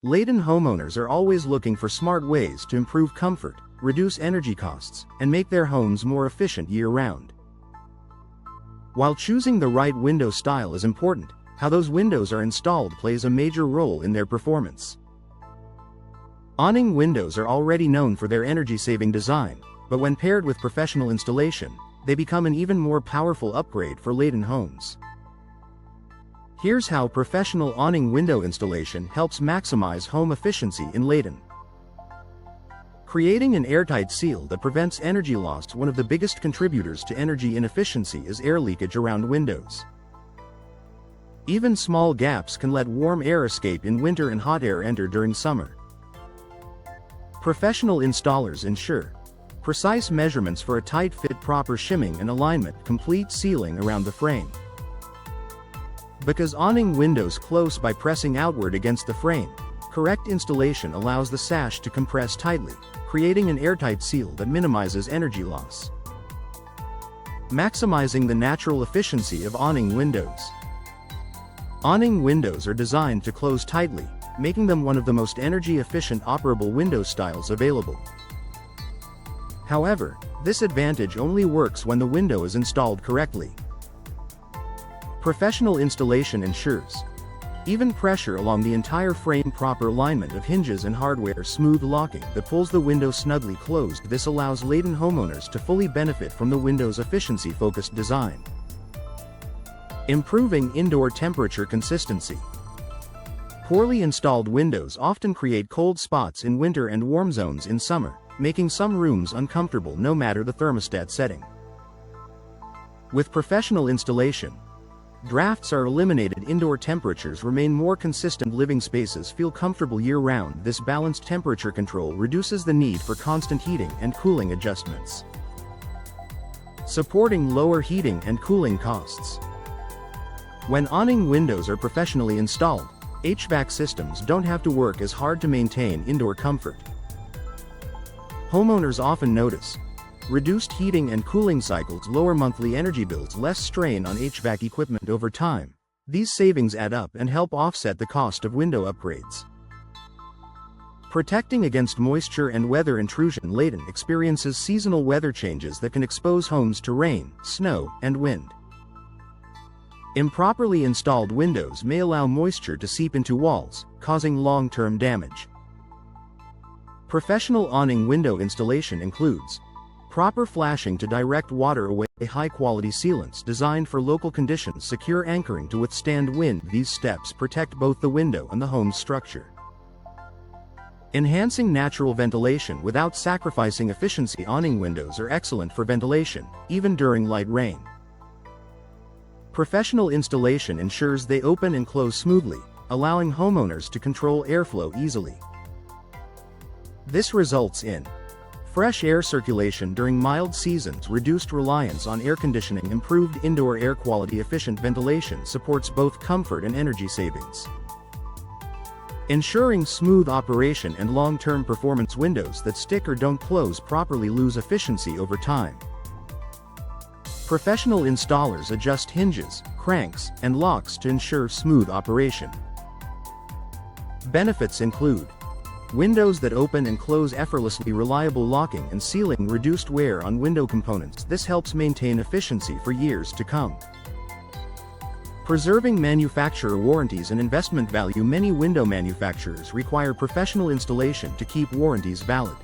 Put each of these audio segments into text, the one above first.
Layton homeowners are always looking for smart ways to improve comfort, reduce energy costs, and make their homes more efficient year-round. While choosing the right window style is important, how those windows are installed plays a major role in their performance. Awning windows are already known for their energy-saving design, but when paired with professional installation, they become an even more powerful upgrade for Layton homes. Here's how professional awning window installation helps maximize home efficiency in Layton. Creating an airtight seal that prevents energy loss. One of the biggest contributors to energy inefficiency is air leakage around windows. Even small gaps can let warm air escape in winter and hot air enter during summer. Professional installers ensure precise measurements for a tight fit, proper shimming and alignment, complete sealing around the frame. Because awning windows close by pressing outward against the frame, correct installation allows the sash to compress tightly, creating an airtight seal that minimizes energy loss. Maximizing the natural efficiency of awning windows. Awning windows are designed to close tightly, making them one of the most energy-efficient operable window styles available. However, this advantage only works when the window is installed correctly. Professional installation ensures even pressure along the entire frame, proper alignment of hinges and hardware, smooth locking that pulls the window snugly closed. This allows Layton homeowners to fully benefit from the window's efficiency-focused design. Improving indoor temperature consistency. Poorly installed windows often create cold spots in winter and warm zones in summer, making some rooms uncomfortable no matter the thermostat setting. With professional installation, drafts are eliminated, indoor temperatures remain more consistent, living spaces feel comfortable year-round. This balanced temperature control reduces the need for constant heating and cooling adjustments, supporting lower heating and cooling costs. When awning windows are professionally installed, HVAC systems don't have to work as hard to maintain indoor comfort. Homeowners often notice reduced heating and cooling cycles, lower monthly energy bills, less strain on HVAC equipment over time. These savings add up and help offset the cost of window upgrades. Protecting against moisture and weather intrusion. Layton experiences seasonal weather changes that can expose homes to rain, snow, and wind. Improperly installed windows may allow moisture to seep into walls, causing long-term damage. Professional awning window installation includes proper flashing to direct water away, high-quality sealants designed for local conditions, secure anchoring to withstand wind. These steps protect both the window and the home's structure. Enhancing natural ventilation without sacrificing efficiency. Awning windows are excellent for ventilation, even during light rain. Professional installation ensures they open and close smoothly, allowing homeowners to control airflow easily. This results in fresh air circulation during mild seasons, reduced reliance on air conditioning, improved indoor air quality. Efficient ventilation supports both comfort and energy savings, ensuring smooth operation and long-term performance. Windows that stick or don't close properly lose efficiency over time. Professional installers adjust hinges, cranks, and locks to ensure smooth operation. Benefits include windows that open and close effortlessly, reliable locking and sealing, reduced wear on window components. This helps maintain efficiency for years to come. Preserving manufacturer warranties and investment value. Many window manufacturers require professional installation to keep warranties valid.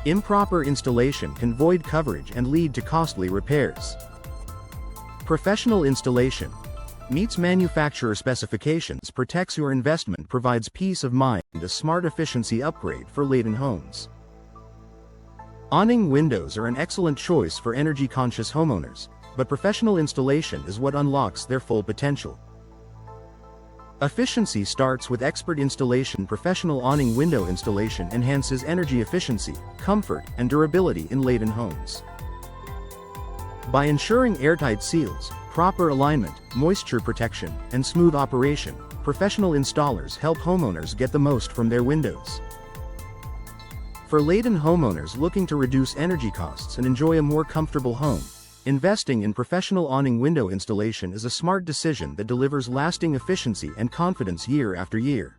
Improper installation can void coverage and lead to costly repairs. Professional installation meets manufacturer specifications, protects your investment, provides peace of mind. A smart efficiency upgrade for Layton homes. Awning windows are an excellent choice for energy-conscious homeowners, but professional installation is what unlocks their full potential. Efficiency starts with expert installation. Professional awning window installation enhances energy efficiency, comfort, and durability in Layton homes. By ensuring airtight seals, proper alignment, moisture protection, and smooth operation, professional installers help homeowners get the most from their windows. For Layton homeowners looking to reduce energy costs and enjoy a more comfortable home, investing in professional awning window installation is a smart decision that delivers lasting efficiency and confidence year after year.